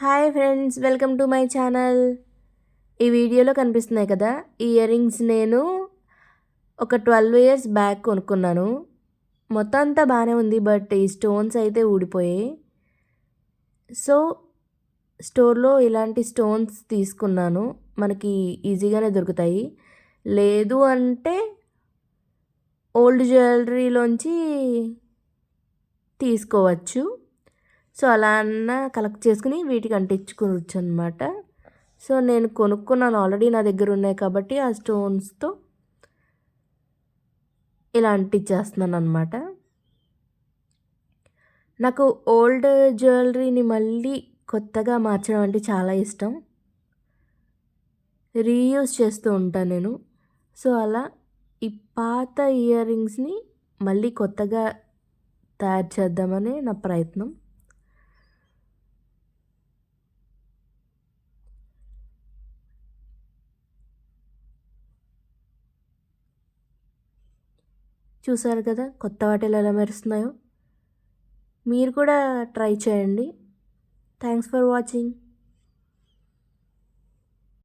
Hi friends, welcome to my channel. ఈ వీడియోలో కనిపిస్తున్నాయి కదా, ఈ ఇయర్ రింగ్స్ నేను ఒక 12 ఇయర్స్ బ్యాక్ కొనుక్కున్నాను. మొత్తం అంతా బాగానే ఉంది, బట్ ఈ స్టోన్స్ అయితే ఊడిపోయాయి. సో స్టోర్లో ఇలాంటి స్టోన్స్ తీసుకున్నాను. మనకి ఈజీగానే దొరుకుతాయి. లేదు అంటే ఓల్డ్ జ్యువెలరీలోంచి తీసుకోవచ్చు. సో అలా అన్న కలెక్ట్ చేసుకుని వీటికి అంటించుకోవచ్చు అనమాట. సో నేను కొనుక్కున్నాను, ఆల్రెడీ నా దగ్గర ఉన్నాయి కాబట్టి ఆ స్టోన్స్తో ఇలా అంటించేస్తున్నాను అనమాట. నాకు ఓల్డ్ జ్యువెలరీని మళ్ళీ కొత్తగా మార్చడం అంటే చాలా ఇష్టం. రీయూజ్ చేస్తూ ఉంటాను నేను. సో అలా ఈ పాత ఇయర్ రింగ్స్ని మళ్ళీ కొత్తగా తయారు చేద్దామని నా ప్రయత్నం. చూసారు కదా కొత్త వాటిలో ఎలా మెరుస్తున్నాయో. మీరు కూడా ట్రై చేయండి. Thanks for watching.